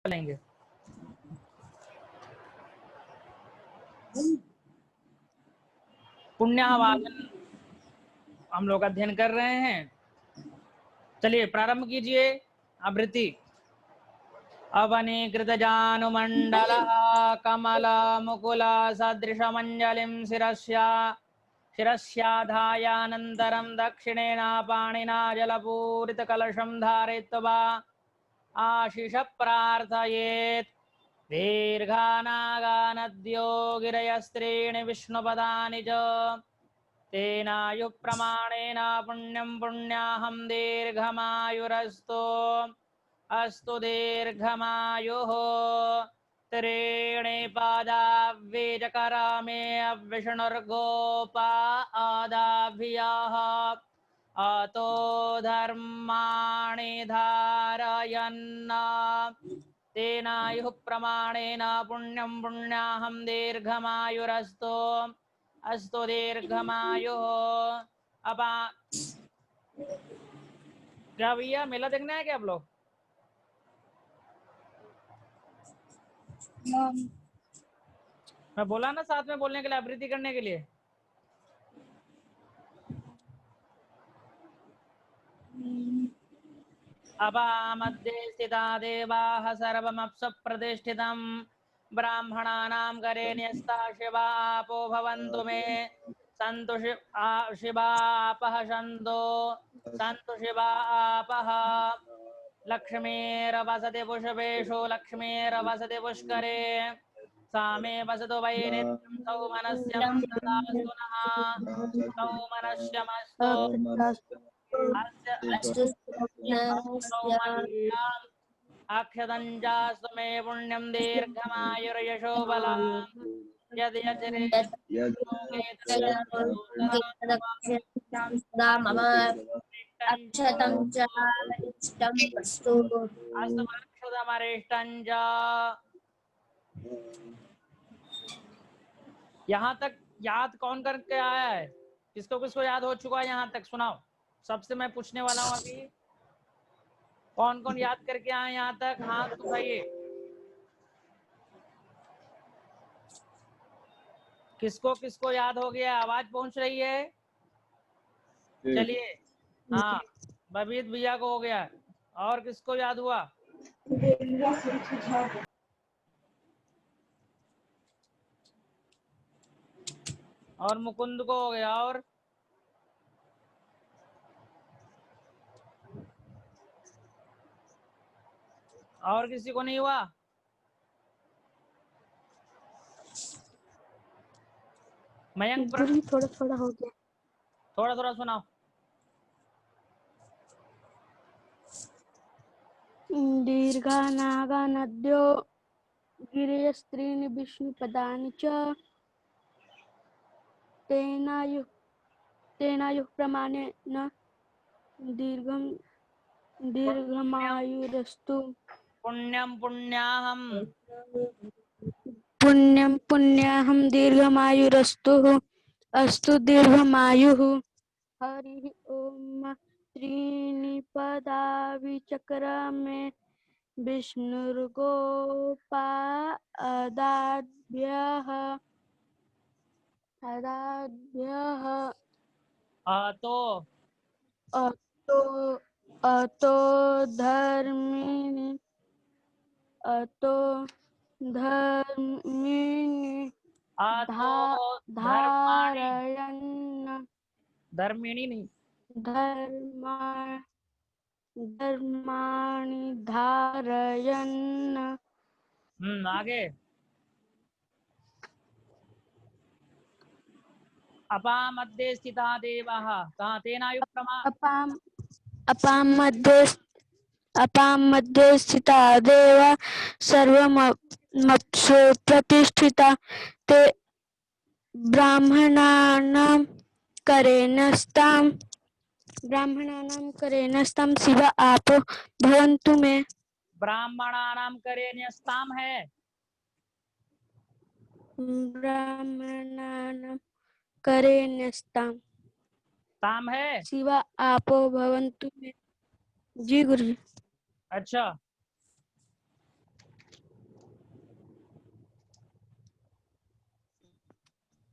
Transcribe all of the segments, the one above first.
लेंगे। पुण्यावाचन हम लोग अध्ययन कर रहे हैं। चलिए प्रारंभ कीजिए। आवृत्ति अवनीकृत जानुमंडल कमल मुकुल सदृशमंजलिं शिरस्याधायानन्तरं दक्षिणेन पाणिना जलपूरितकलशं धारयित्वा आशिष प्रार्थयेत्। दीर्घानागानद्यो गिरयस्त्रीणि विष्णुपदानि च तेनायुः प्रमाणेन पुण्यं पुण्याहं दीर्घमायुरस्तु अस्तु दीर्घमायुः। त्रीणि पादाव्येजकरामे विष्णुर्गोपादाभ्यः अतो धर्माणि धारयन् तेनायुः प्रमाणेन पुण्यं पुण्याहं दीर्घमायुरस्तु अस्तु दीर्घमायुः। अपा क्या भैया मेला देखना है क्या आप लोग? मैं बोला ना साथ में बोलने के लिए, आवृत्ति करने के लिए। अपा मध्ये स्थिता देवाः सर्वमप्सुप्रतिष्ठितं ब्राह्मणानां करे न्यस्ता शिवा आपो भवन्तु मे सन्तु शिवा आपः सन्तु शिवा आपः। लक्ष्मीर्वसति पुष्पेषु लक्ष्मीर्वसति पुष्करे सा मे वसतु वै नित्यं सौमनस्यं ददास्तु नः सौमनस्यमस्तु अक्षतञ्चास्तु मे पुण्यं दीर्घमायुर्यशो बलाम् यद् यजरे अक्षतं च इष्टं वस्तु अस्तमरिष्टं च। यहाँ तक याद कौन करके आया है? किसको किसको याद हो चुका है यहाँ तक? सुनाओ। सबसे मैं पूछने वाला हूँ अभी, कौन कौन याद करके आए यहाँ तक? हाथ उठाइए। किसको किसको याद हो गया? आवाज पहुंच रही है? चलिए हाँ, बबीत भैया को हो गया। और किसको याद हुआ? और मुकुंद को हो गया। और किसी को नहीं हुआ? मयंक थोड़ा थोड़ा हो गया। थोड़ा थोड़ा सुनाओ। दीर्घानागानद्यो गिरियस्त्रीणि विष्णुपदानि च तेनायुः प्रमाणेन दीर्घमायुरस्तु पुण्यम पुण्याहम पुण्यं पुण्याहं दीर्घमायुरस्तु अस्तु दीर्घमायुः। हरिः ओम। त्रीणि पदाविचक्रमे विष्णुर्गोपादाभ्यः तो अतो धर्मिणि तो धारयन् धर्मिणी नहीं, धर्माणि धारयन् आगे। अपा मध्ये स्थिता देवाः कहाँ तेनायुः प्रमा अपां मध्ये स्थिता देवा सर्वमप्सु प्रतिष्ठिता ते ब्राह्मणानां करेणस्तां शिवा आपो भवन्तु मे। ब्राह्मणानां करे न्यस्ताम है। ब्राह्मणानां करेणस्तां ताम है। शिवा आपो भवन्तु मे। जी गुरु जी। अच्छा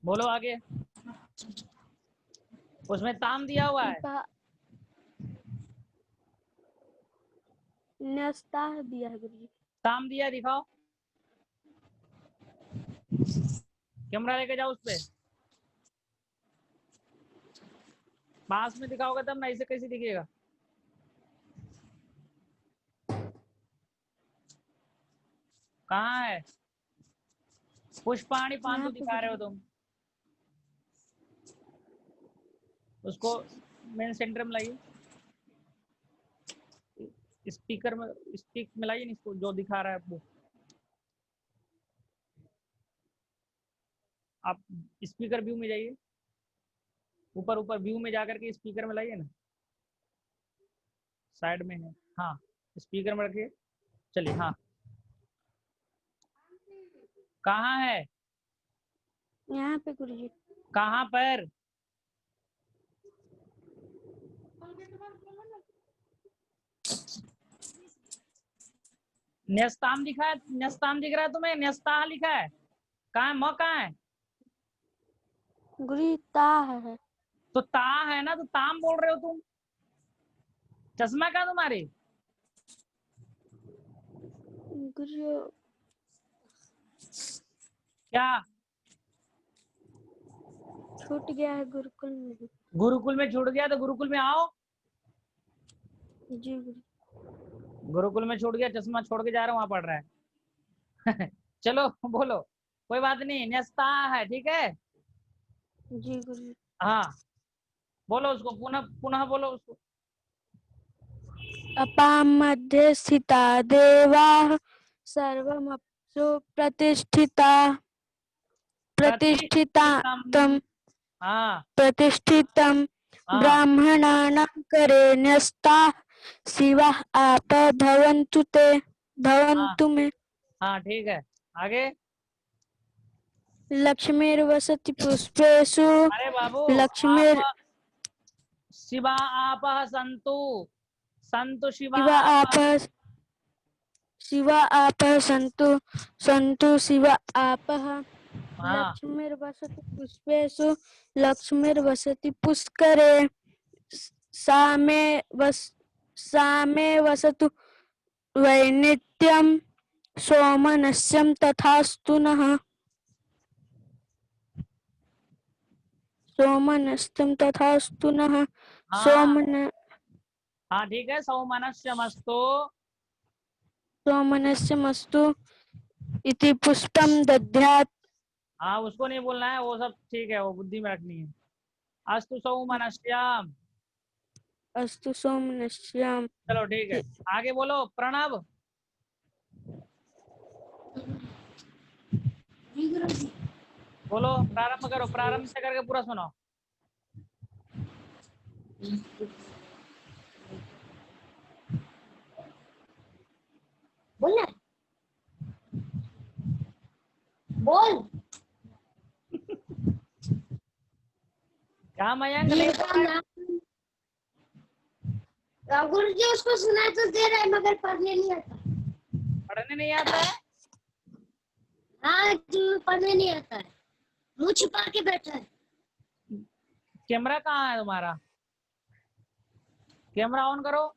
बोलो आगे। उसमें ताम दिया हुआ है। न्यस्ता दिया है गुरुजी। ताम दिया है, दिखाओ। कैमरा लेके जाओ उस पे। पास में दिखाओगे तब ना, ऐसे कैसे दिखेगा। कहाँ है? पुष्पाणी पांडु यहाँ पे दिखा रहे हो गुरुजी। तुम। उसको मेन सेंटर में लाइए। स्पीकर में स्पीक में लाइए इसको, जो दिखा रहा है वो। आप स्पीकर व्यू में जाइए। ऊपर ऊपर व्यू में जाकर के स्पीकर में लाइए ना। साइड में है, हाँ। स्पीकर में रखिए। चलिए, हाँ। कहाँ है? यहाँ पे गुरुजी। कहाँ पर? न्यस्ताम दिखा है? न्यस्ताम दिख रहा है तुम्हें? न्यस्ता लिखा है। कहाँ है? म कहाँ है? गुरुजी ता है। तो ता है ना, तो ताम बोल रहे हो तुम। चश्मा कहाँ तुम्हारी? गुरुजी क्या? छूट गया है गुरुकुल में ही। गुरुकुल में छूट गया तो गुरुकुल में आओ। जी गुरुजी। गुरुकुल में छूट गया, चश्मा छोड़ के जा रहा हूँ, वहां पढ़ रहा है। चलो बोलो। कोई बात नहीं, न्यस्ता है, ठीक है। जी गुरुजी। हाँ, बोलो उसको, पुनः पुनः बोलो उसको। अपां मध्ये स्थिता देवाः सर्वमप्सु प्रतिष्ठिता प्रतिष्ठितम। प्रतिष्ठितां हाँ प्रतिष्ठितं हाँ ब्राह्मणानां करे न्यस्ताः शिवाः आप भवन्तु ते हाँ भवन्तु मे हाँ, ठीक है। आगे। लक्ष्मीर्वसति पुष्पेषु अरे बाबू, लक्ष्मीर् आप शिवा आप संतु, संतु शिवा शिवा आप। आपः सन्तु सन्तु शिवा आपः हाँ लक्ष्मीर्वसति पुष्पेषु लक्ष्मीर्वसति पुष्करे सा मे वसतु वैनित्यं सोमनस्यं तथास्तु नः सोमनस्यं तथास्तु नः हाँ सोमन हाँ, ठीक है। सौमनस्यमस्तु। सोमनस्यमस्तु इति पुष्पं दद्यात्। हाँ, उसको नहीं बोलना है, वो सब ठीक है, वो बुद्धि में रखनी है। अस्तु सौमनस्यम। अस्तु सोमनस्यं। चलो ठीक है। आगे बोलो, प्रणव। बोलो, प्रारंभ करो, प्रारंभ से करके पूरा सुनाओ। बोलना बोल। क्या मयंक नहीं सुन रहा है? गुरु जी उसको सुना तो दे रहा है मगर पढ़ने नहीं आता। पढ़ने नहीं आता है? हाँ जी पढ़ने नहीं आता है, मुंह छिपा के बैठा है। कैमरा कहाँ है तुम्हारा? कैमरा ऑन करो।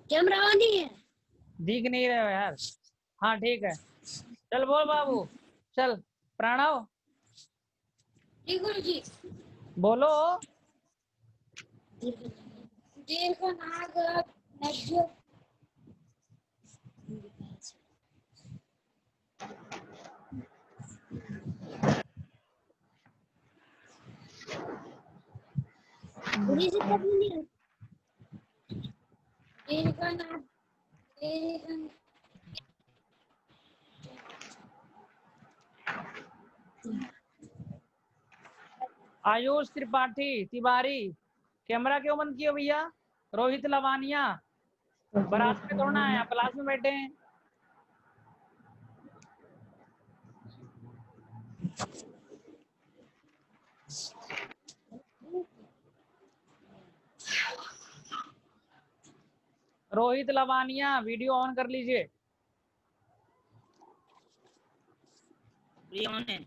कैमरा ऑन ही है। दिख नहीं रहे हो यार। हाँ ठीक है, चल बोल बाबू। चल प्रणव जी गुरु जी। बोलो। दीर्घ नाग नद्य गुरु जी पढ़ने नहीं आता। दीर्घ नाग दीर्घ आयुष त्रिपाठी तिवारी। कैमरा क्यों बंद किया भैया? रोहित लवानिया। बारात में थोड़ा है, आप क्लास में बैठे हैं। रोहित लवानिया, वीडियो ऑन कर लीजिए। ये ऑन है।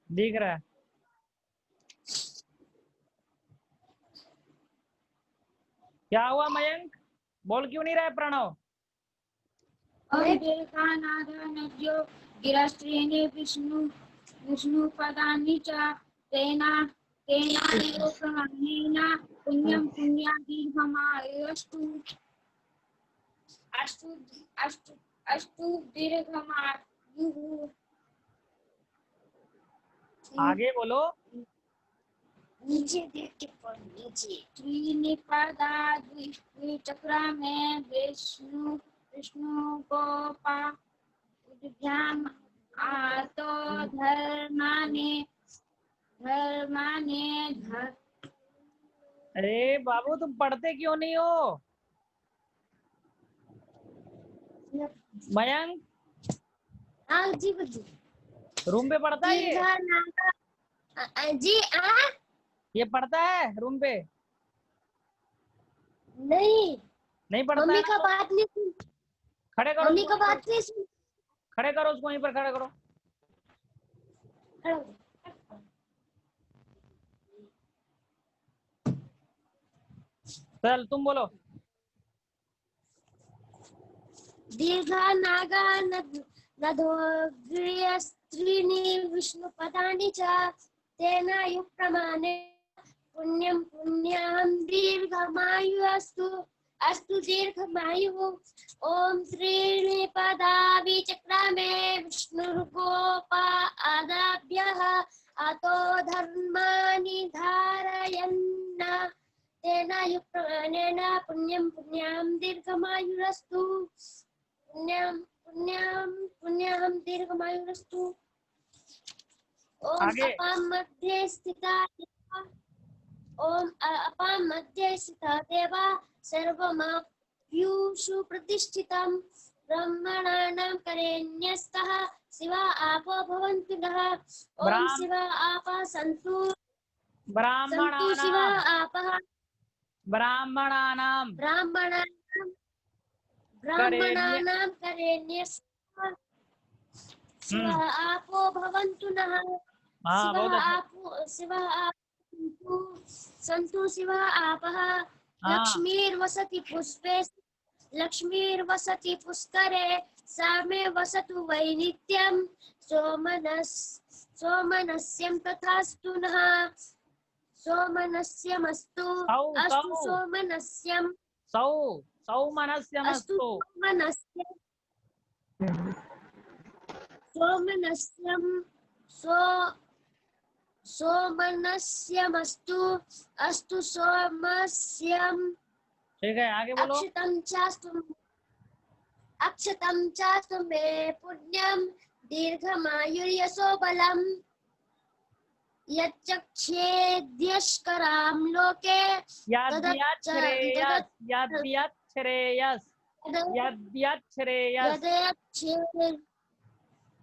दिख रहा है। क्या हुआ मयंक, बोल क्यों नहीं रहा है प्रणव? नद्यो गिरास्त्रीणि विष्णु पदानि च तेना तेनायोप्रमाणेन पुण्यं पुण्यादीर्घमायुरस्तु अस्तु अस्तु अस्तु दीर्घमायुः। आगे बोलो। नीचे देख के पढ़, नीचे। त्रीणि पदा द्विचक्रामे विष्णु गोपा उद्भ्याम आतो धर्माने धर। अरे बाबू तुम पढ़ते क्यों नहीं हो? मयंक हाँ जी जी। रूम पे पढ़ता है ये? जी ये पढ़ता है रूम पे? नहीं नहीं पढ़ता मम्मी है का ना? बात नहीं सुन, खड़े करो मम्मी उसको, का बात नहीं सुन। खड़े करो उसको, वहीं पर खड़े करो। खड़ा हो। चल तुम बोलो। दीर्घ नागा नदोग्रीयस्त्रीणि विष्णुपदानि च तेन युक्तमाने पुण्यं पुण्यां दीर्घमायुः अस्तु दीर्घमायुः। ॐ त्रीणि पदा विचक्रामे विष्णुर्गोपा आदाभ्यः अतो धर्माणि धारयन् तेन युक्तमानेन पुण्यं पुण्यां दीर्घमायुरस्तु पुण्यां दीर्घमायुरस्तु। ॐ आगे। अपां मध्ये स्थिता देवा सर्वमप्युषु प्रतिष्ठितं ब्रह्मणानां करेण्यस्तः शिवा आपो भवन्तु नः। ॐ शिवा आपः सन्तु शिवा आपः ब्राह्मणानां करेण्यस्तः शिवा आपो भवन्तु नः। हाँ बहुत अच्छा। शिवा आपो सन्तु शिवा आपः। लक्ष्मीर्वसति पुष्करे सा मे वसतु वै नित्यं सोमनस्यं तथास्तु नः। सोमनस्यमस्तु अस्तु सोमनस्यं सौमनस्यमस्तु सोमनस्यमस्तु अस्तु सोमस्यं। ठीक है आगे बोलो। अक्षतं चास्तु मे पुण्यं दीर्घमायुर्यशो बलम् यच्चक्षेद्यष्करां लोके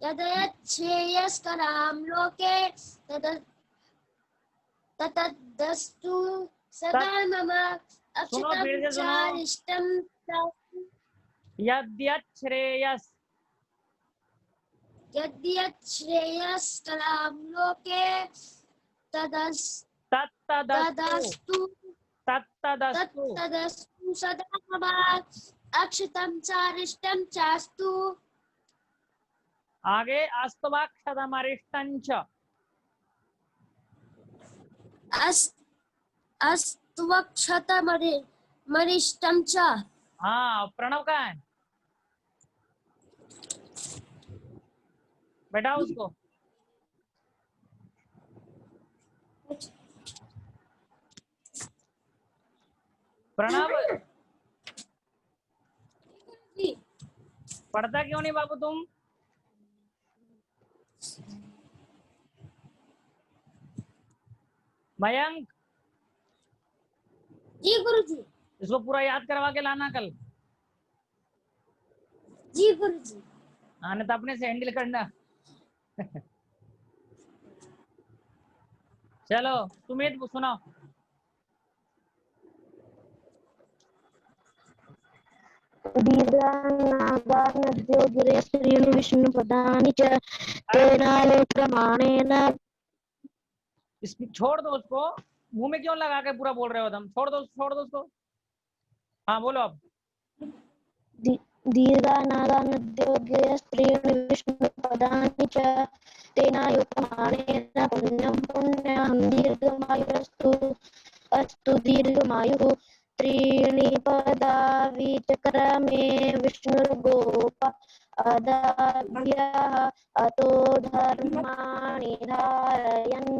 यदयच्छ्रेयस्करां लोके ततस्तु सदा मम। अक्षतं चारिष्टं यद्यच्छ्रेयस्करां लोके ततस्तु सदा मम। अक्षतं चारिष्टं चास्तु। आगे अस्तवाक्षतमरिष्टञ्च। अस्तवक्षतमरिष्टं च। हाँ प्रणव कहाँ है? बैठा उसको। प्रणव पढ़ता क्यों नहीं बाबू तुम? मयंक जी गुरुजी। इसको पूरा याद करवा के लाना कल। जी गुरुजी। आने तो अपने से हैंडल करना। चलो तुम्हें सुनाओ। दीर्घनागानद्यो गिरेस्त्रीणि विष्णुपदानि च तेनायुक्तमानेन इसमें छोड़ दो उसको, मुंह में क्यों लगा के पूरा बोल रहे हो तुम? छोड़ दो उसको। हाँ बोलो अब। दीर्घानागानद्योग्यस्त्रीणि विष्णुपदानि च तेनायुक्तमानेन पुण्यं पुण्याहं दीर्घमायुरस्तु अस्तु दीर्घमायुः। त्रीणि पदा विचक्रमे विष्णुर्गोप अदाभ्यः अतो धर्माणि धारयन्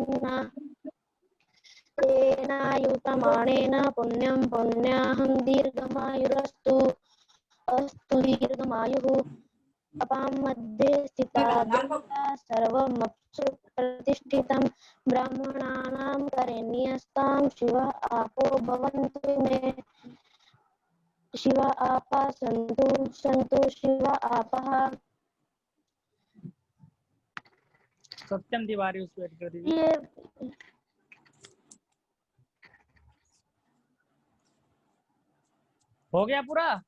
तेनायुतमानेन पुण्यं पुण्याहं दीर्घमायुरस्तु अस्तु दीर्घमायुः। अपां मध्ये स्थिता देवता सर्वमप्सु प्रतिष्ठितं ब्राह्मणानां करेण्यस्तां शिवः आपो भवन्तु मे। शिव आपा सन्तु सन्तु शिव आपः। सत्यम तिवारी उसको ऐड कर दीजिए। ये हो गया पूरा?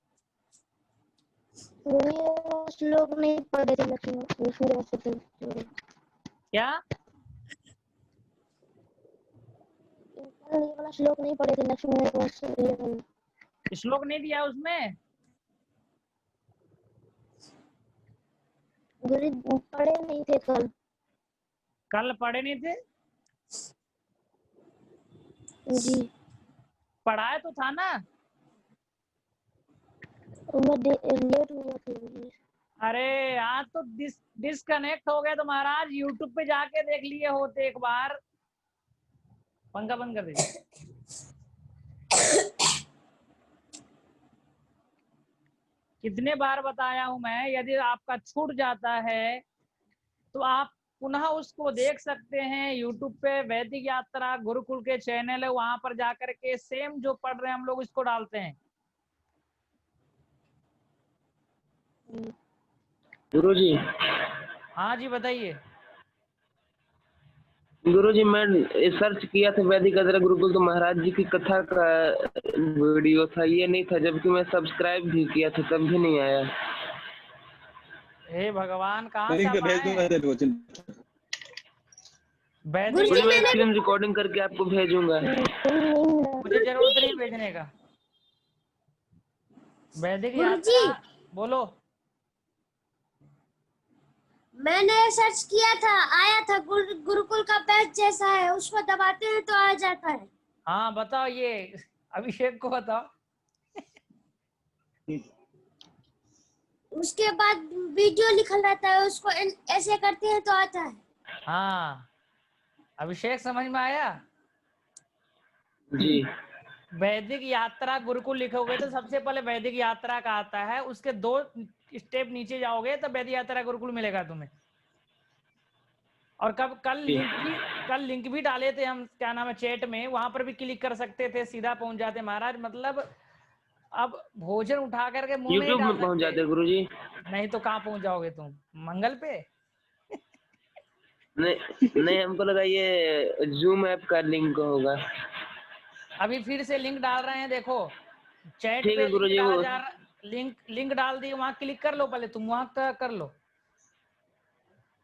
श्लोक नहीं पढ़े थे लक्ष्मी। क्या? ये वाला श्लोक नहीं पढ़े थे लक्ष्मी। श्लोक नहीं दिया उसमें? गुरु पढ़े नहीं थे कल पढ़े नहीं थे? जी। पढ़ाया तो था ना। मैं लेट हुआ था। अरे आज तो डिस्कनेक्ट हो गए तो महाराज, यूट्यूब पे जाके देख लिए होते एक बार। पंखा बंद कर दीजिए। कितने बार बताया हूं मैं, यदि आपका छूट जाता है तो आप पुनः उसको देख सकते हैं यूट्यूब पे। वैदिक यात्रा गुरुकुल के चैनल है, वहां पर जाकर के सेम जो पढ़ रहे हैं हम लोग इसको डालते हैं। गुरुजी। हाँ जी बताइए। गुरुजी मैं सर्च किया था वैदिक यात्रा गुरुकुल, तो महाराज जी की कथा का वीडियो था, ये नहीं था। जबकि मैं सब्सक्राइब भी किया था तब भी नहीं आया। हे भगवान, कहाँ से आप आए? वैदिक गुरुजी मैं स्क्रीन रिकॉर्डिंग करके आपको भेजूंगा। मुझे जरूरत नहीं भेजने का। वैदिक यात्रा बोलो। मैंने सर्च किया था, आया था गुरुकुल का बैच जैसा है, उसको दबाते हैं तो आ जाता है। हाँ बताओ, ये अभिषेक को बताओ। उसके बाद वीडियो लिखा रहता है, उसको ऐसे करते हैं तो आता है। हाँ अभिषेक समझ में आया? जी। वैदिक यात्रा गुरुकुल लिखोगे तो सबसे पहले वैदिक यात्रा का आता है, उसके 2 स्टेप नीचे जाओगे तो वैदिक यात्रा गुरुकुल मिलेगा तुम्हें। और कल लिंक भी डाले थे हम, क्या नाम है, चैट में, वहां पर भी क्लिक कर सकते थे, सीधा पहुंच जाते महाराज। मतलब अब भोजन उठा करके मुंह में नहीं यूट्यूब डाल में पहुंच सकते। जाते गुरुजी। नहीं तो कहाँ पहुंच जाओगे तुम, मंगल पे? नहीं नहीं, हमको लगा ये जूम ऐप का लिंक होगा। अभी फिर से लिंक डाल रहे हैं, देखो चैट ठीक पे है लिंक गुरुजी। डाला वो जा रहा। लिंक डाल दी, वहां क्लिक कर लो, पहले तुम वहां कर लो।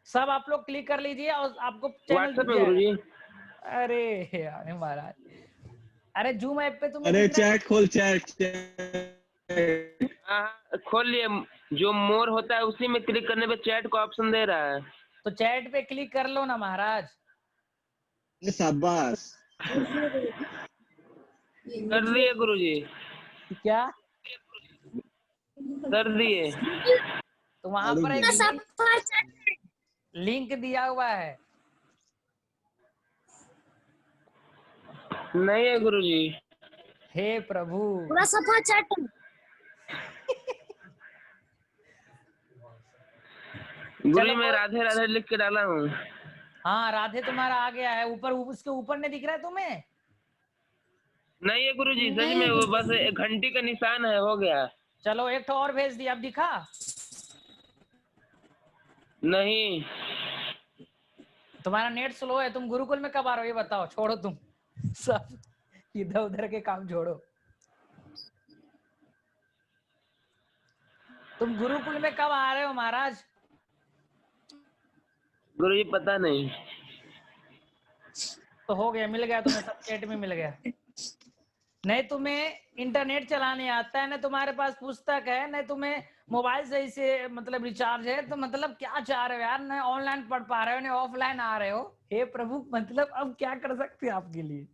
सब आप लोग क्लिक कर लीजिए और आपको चैनल व्हाट्सएप दिख में जाएगा। गुरुजी। अरे यार महाराज, अरे जूम ऐप पे तुम्हें अरे दिख रहा है? चैट खोल चैट। हाँ खोल लिए। जो मोर होता है उसी में क्लिक करने पे चैट का ऑप्शन दे रहा है। तो चैट पे क्लिक कर लो ना महाराज। शाबाश। कर दिए गुरुजी। क्या? कर दिए। तो वहां पर एक लिंक दिया हुआ है। नहीं है गुरुजी। हे प्रभु। पूरा सफा चैट। गुरुजी चलो मैं राधे राधे लिख के डाला हूँ। हाँ राधे तुम्हारा आ गया है ऊपर, उसके ऊपर नहीं दिख रहा है तुम्हें? नहीं है गुरुजी, सच में वो बस एक घंटी का निशान है, हो गया। चलो एक तो और भेज दिया, अब दिखा? नहीं। तुम्हारा नेट स्लो है। तुम गुरुकुल में कब आ रहे हो ये बताओ, छोड़ो तुम सब इधर उधर के काम छोड़ो। तुम गुरुकुल में कब आ रहे हो महाराज? गुरुजी पता नहीं। तो हो गया, मिल गया तुम्हें, सब चैट में मिल गया। नहीं तुम्हें इंटरनेट चलाने आता है, ना तुम्हारे पास पुस्तक है, ना तुम्हें मोबाइल सही से मतलब रिचार्ज है, तो मतलब क्या चाह रहे हो यार, ना ऑनलाइन पढ़ पा रहे हो ना ऑफलाइन आ रहे हो। हे प्रभु, मतलब अब क्या कर सकते हैं आपके लिए,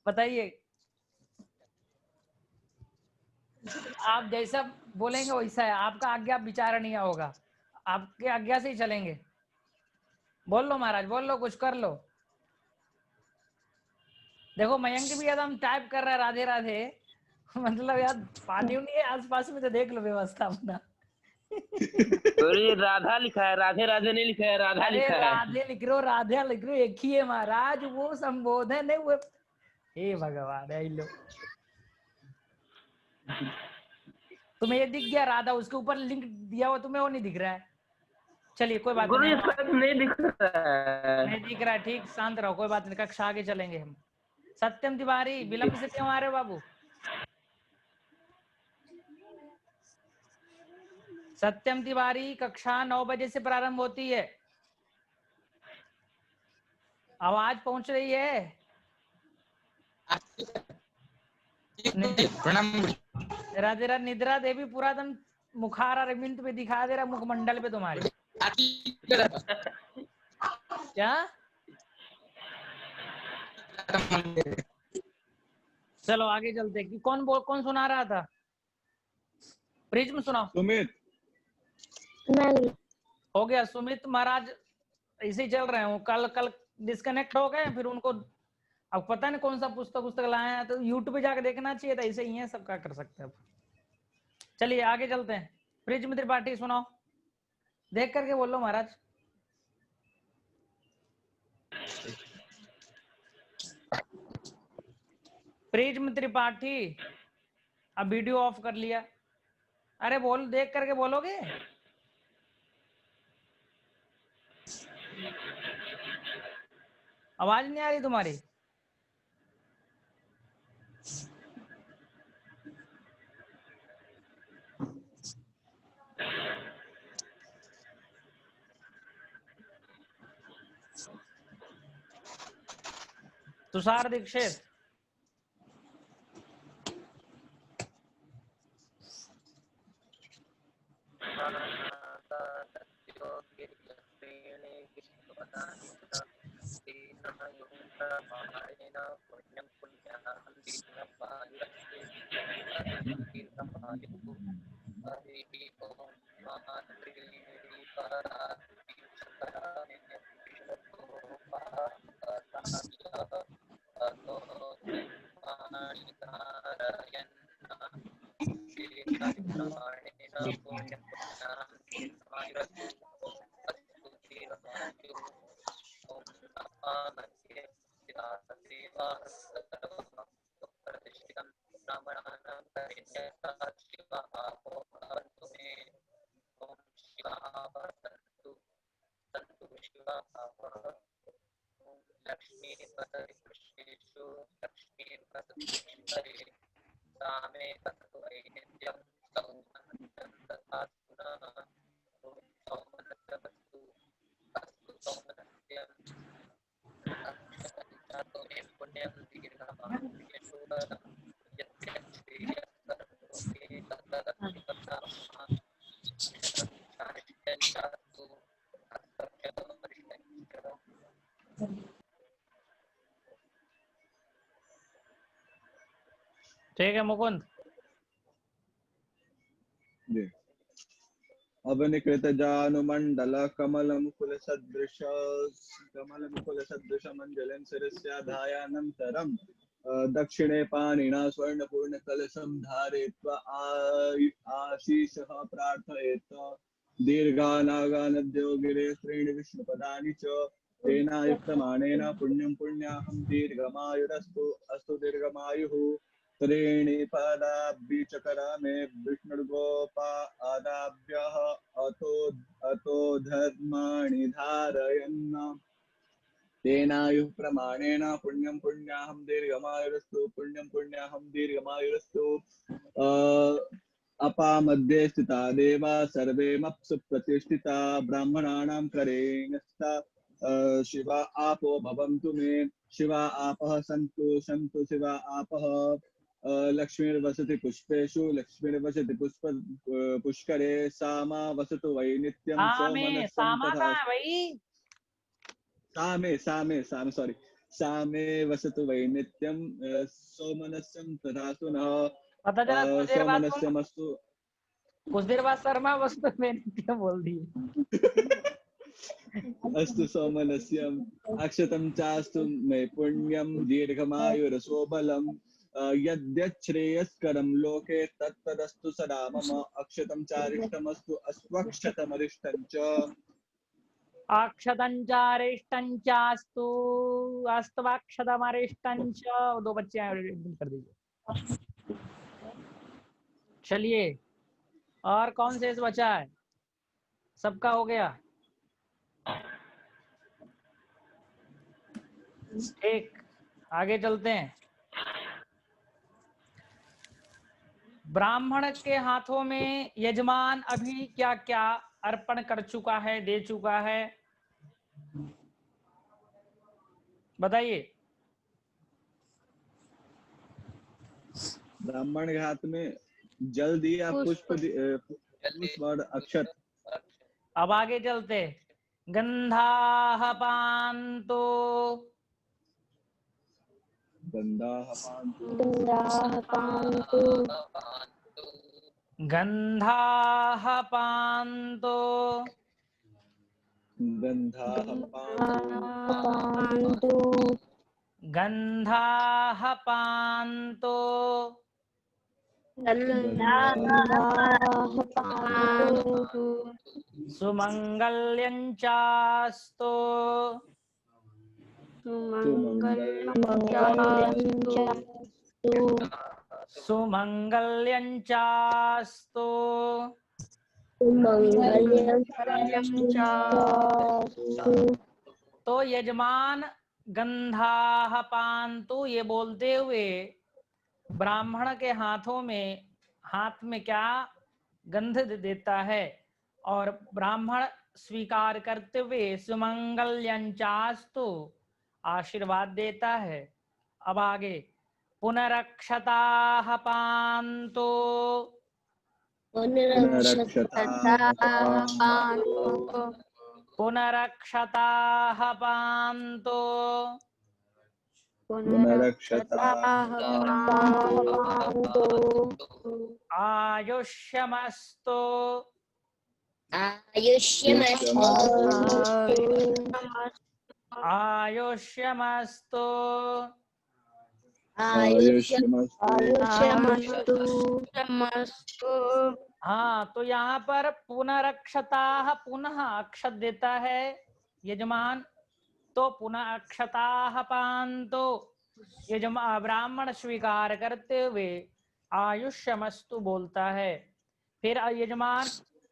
बताइए। आप जैसा बोलेंगे वैसा है, आपका आज्ञा विचार नहीं होगा, आपके आज्ञा से ही चलेंगे। बोल लो महाराज, बोल लो, कुछ कर लो। देखो मयंक भी एकदम टाइप कर रहा है राधे राधे, मतलब यार पानी नहीं है आसपास में तो देख लो व्यवस्था अपना। और ये राधा लिखा है, राधे राधे नहीं लिखा है, राधा अरे लिखा है। राधे लिख रहे हो, राधे लिख रहे हो, एक ही है महाराज, वो संबोधन है वो। हे भगवान, है लो। तुम्हें ये दिख गया राधा, उसके ऊपर लिंक दिया हुआ तुम्हें वो नहीं दिख रहा है। चलिए कोई बात गुरु नहीं, ये हम सच नहीं दिख रहा है। नहीं दिख रहा है, ठीक, शांत रहो, कोई बात नहीं, कक्षा आगे चलेंगे हम। सत्यम तिवारी, विलंब से क्यों आ रहे हो बाबू? सत्यम तिवारी, कक्षा 9 बजे से प्रारंभ होती है, आवाज पहुंच रही है? प्रणाम। राधे राधे। निद्रा देवी पूरा दम मुखार अरविंद पे दिखा दे रहा, मुखमंडल पे तुम्हारे। क्या? चलो आगे चलते, कि कौन सुना रहा था? प्रिज्म सुनाओ। सुमित। मैं हो गया सुमित महाराज, ऐसे ही चल रहे हैं, कल कल डिस्कनेक्ट हो गए, फिर उनको अब पता नहीं कौन सा पुस्तक लाए हैं, तो यूट्यूब पे जाकर देखना चाहिए था, ऐसे ही है, सब क्या कर सकते हैं अब। चलिए आगे चलते हैं। प्रिज्म त्रिपाठी सुनाओ, देख करके बोलो महाराज। प्रिज्म त्रिपाठी, अब वीडियो ऑफ कर लिया, अरे बोल, देख करके बोलोगे। आवाज नहीं आ रही तुम्हारी। तुषार दीक्षित, ठीक है मुकुंद। अवनिकृत जानुमंडल कमल मुकुल सदृश मंजलं शिरस्याधायानन्तरं दक्षिणे पाणिना स्वर्णपूर्ण कलशं धारयित्वा आशीषः प्रार्थयेत्। दीर्घानागानद्यो गिरे त्रीणि विष्णुपदानि च तेनायुक्तमानेन पुण्यं पुण्याहं दीर्घमायुरस्तु अस्तु दीर्घमायुः। त्रीणि पदाब्जकरामे विष्णुर्गोपादाभ्यः अतो धर्माणि धारयन् तेनायुः प्रमाणेन पुण्यं पुण्याहं दीर्घमायुरस्तु पुण्यं पुण्याहं दीर्घमायुरस्तु। अपामध्ये स्थिता देवा सर्वे मप्सु प्रतिष्ठिता ब्राह्मणानां करे न्यस्ता शिवा आपो भवन्तु मे, शिवा आपः सन्तु सन्तु शिवा आपः। लक्ष्मीर्वसति पुष्पेषु, लक्ष्मीर्वसति पुष्करे, सा मा वसतु वै नित्यं सोमनस्यं सामा तथा। कहाँ है भाई? सामे सॉरी, सामे वसतु वै नित्यं सोमनस्यं तथा सुनः। पता चला सोमनस्यमस्तु। कुछ देर बाद शर्मा बस तो मैंने क्या बोल दी। अस्तु सोमनस्यम् अक्षतं चास्तु मे पुण्यं दीर्घमायुरसो बलम्। यद्यच्छ्रेयस्करं लोके तत्तदस्तु सदा मम। अक्षतं चारिष्टमस्तु अस्त्वक्षतमरिष्टं च। अक्षतंचारिष्टंचास्तु अस्तवाक्षतमरिष्टंच। दो बच्चे हैं, कर दीजिए। चलिए, और कौन से बचा है? सबका हो गया? ठीक, आगे चलते हैं। ब्राह्मण के हाथों में यजमान अभी क्या क्या अर्पण कर चुका है, दे चुका है, बताइए। ब्राह्मण के हाथ में जल दिया, पुष्प और अक्षत। अब आगे चलते। गंधाः पान्तो, गन्धाः पान्तु, गंधाः पान्तो, गन्धाः पान्तु, गंधाः पान्तो, सुमंगल्यंचास्तो, सुमंगल्यंचास्तो, तो यजमान गंधाः पान्तु ये बोलते हुए ब्राह्मण के हाथ में क्या गंध देता है, और ब्राह्मण स्वीकार करते हुए सुमंगल्यंचास्तु आशीर्वाद देता है। अब आगे, पुनरक्षताः पान्तो, पुनरक्षताः पान्तो, आयुष्यमस्तु, आयुष्यमस्तु, हाँ, तो यहाँ पर पुनरक्षताः पुनः अक्षत देता है यजमान, तो पुनः अक्षताः पान्तो यजमान ब्राह्मण स्वीकार करते हुए आयुष्यमस्तु बोलता है। फिर यजमान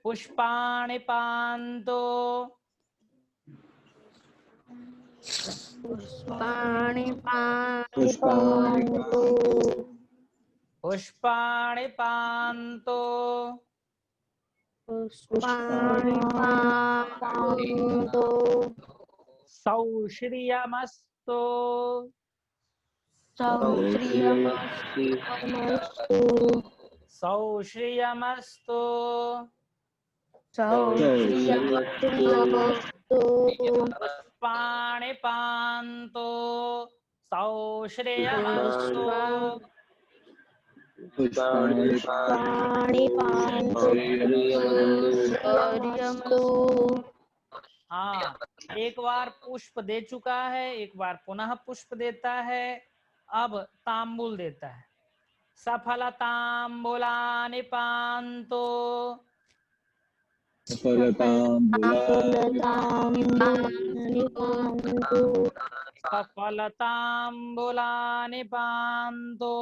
पुष्पाणि पान्तो, पुष्पाणि पान्तु, पुष्पाणि पान्तो, सौश्रियमस्तु, सौश्रियमस्तु, पुष्पाणि पान्तो, सौश्रियमस्तु, हाँ, एक बार पुष्प दे चुका है, एक बार पुनः पुष्प देता है, अब तांबुल देता है। सफल तांबुलानि पान्तो, सफल तांबुलानि पान्तो, सफल तांबुलानि पान्तो,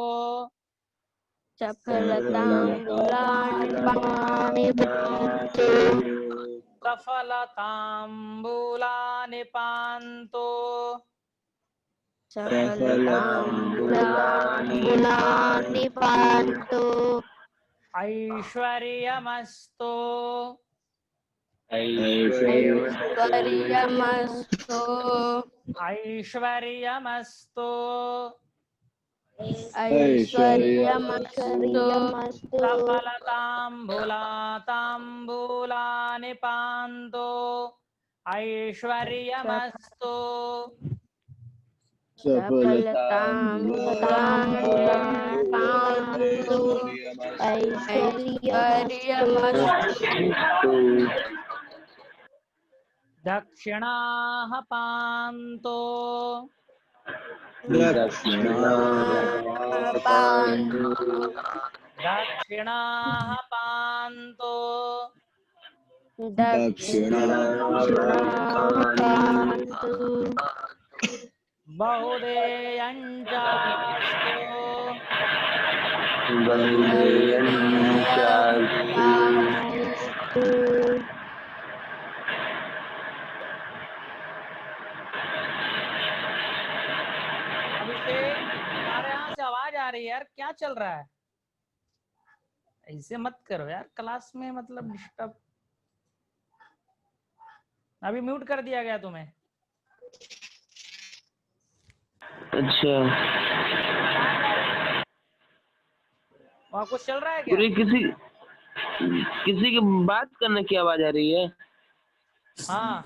ऐश्वर्यमस्तु, ऐश्वर्यमस्तु ऐश्वर्यमस्तु ऐश्वर्यमस्तु सफलताम्बुलाताम्बूलानि पान्तु ऐश्वर्यमस्तु सफलताम्बूलापान्तु ऐश्वर्यमस्तु दक्षिणाः पान्तु दक्षिणापान्तु दक्षिणाः पान्तु दक्षिणापान्तु बहुदेयञ्चास्तु अभिषेक, तुम्हारे यहाँ से आवाज आ रही है यार, क्या चल रहा है? ऐसे मत करो यार क्लास में, मतलब डिस्टर्ब। अभी म्यूट कर दिया गया तुम्हें। अच्छा, वहाँ कुछ चल रहा है क्या? पूरी किसी की बात करने की आवाज आ रही है। हाँ,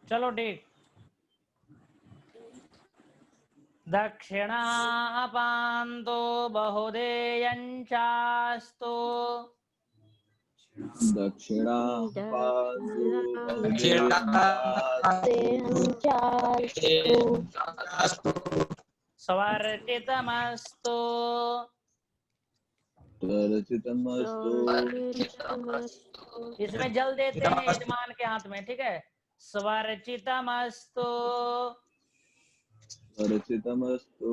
चलो ठीक। दक्षिणाः पान्तु बहुदेयञ्चास्तु स्वर्चितमस्तु इसमें जल देते हैं यजमान के हाथ में, ठीक है। स्वर्चितमस्तु स्वर्चितमस्तु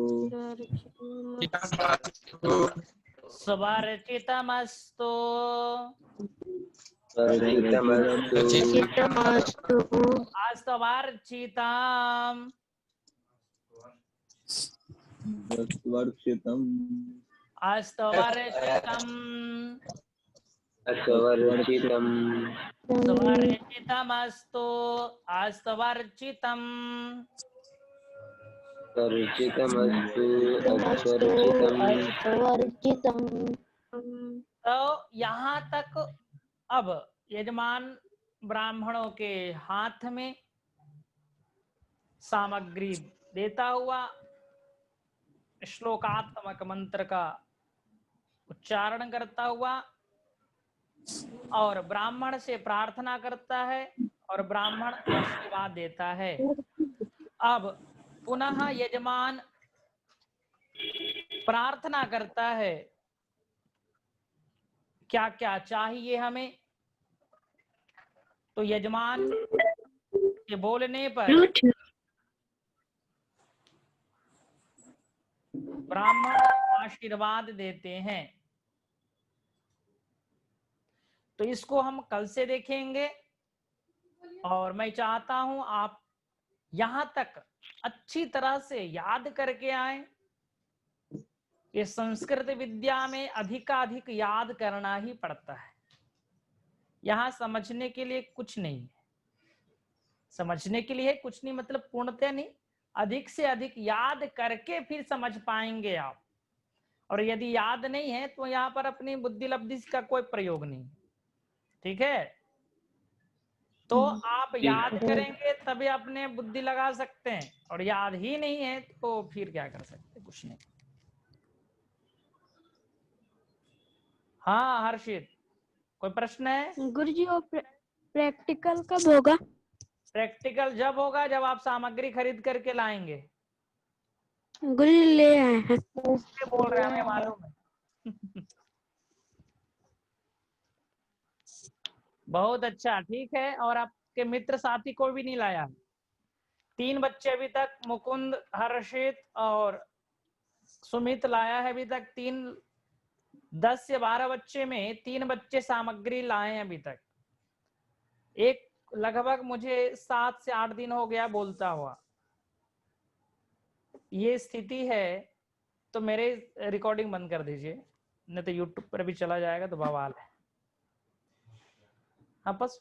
अस्तवर्चिताम् अस्तवर्चितम् स्वर्चितमस्तु अस्तवर्चितम् तो यहाँ तक अब यजमान ब्राह्मणों के हाथ में सामग्री देता हुआ श्लोकात्मक मंत्र का उच्चारण करता हुआ और ब्राह्मण से प्रार्थना करता है और ब्राह्मण आशीर्वाद देता है। अब पुनः यजमान प्रार्थना करता है क्या क्या चाहिए हमें। तो यजमान के बोलने पर ब्राह्मण आशीर्वाद देते हैं। तो इसको हम कल से देखेंगे और मैं चाहता हूं आप यहां तक अच्छी तरह से याद करके आए। ये संस्कृत विद्या में अधिकाधिक याद करना ही पड़ता है। यहाँ समझने के लिए कुछ नहीं है, समझने के लिए कुछ नहीं मतलब पूर्णतः नहीं, अधिक से अधिक याद करके फिर समझ पाएंगे आप। और यदि याद नहीं है तो यहाँ पर अपनी बुद्धि लब्धि का कोई प्रयोग नहीं, ठीक है। तो आप याद करेंगे तभी अपने बुद्धि लगा सकते हैं, और याद ही नहीं है तो फिर क्या कर सकते, कुछ नहीं। हाँ हर्षित, कोई प्रश्न है? गुरुजी वो प्रैक्टिकल कब होगा? प्रैक्टिकल जब होगा जब आप सामग्री खरीद करके लाएंगे। गुरुजी ले आए हैं। बोल रहे हैं, हमें मालूम है। बहुत अच्छा, ठीक है। और आपके मित्र साथी को भी नहीं लाया? 3 बच्चे अभी तक, मुकुंद, हर्षित और सुमित लाया है अभी तक। 10 से 12 बच्चे में 3 बच्चे सामग्री लाए हैं अभी तक। एक लगभग मुझे 7 से 8 दिन हो गया बोलता हुआ। ये स्थिति है तो मेरे रिकॉर्डिंग बंद कर दीजिए, नहीं तो यूट्यूब पर भी चला जाएगा तो बवाल है। हाँ बस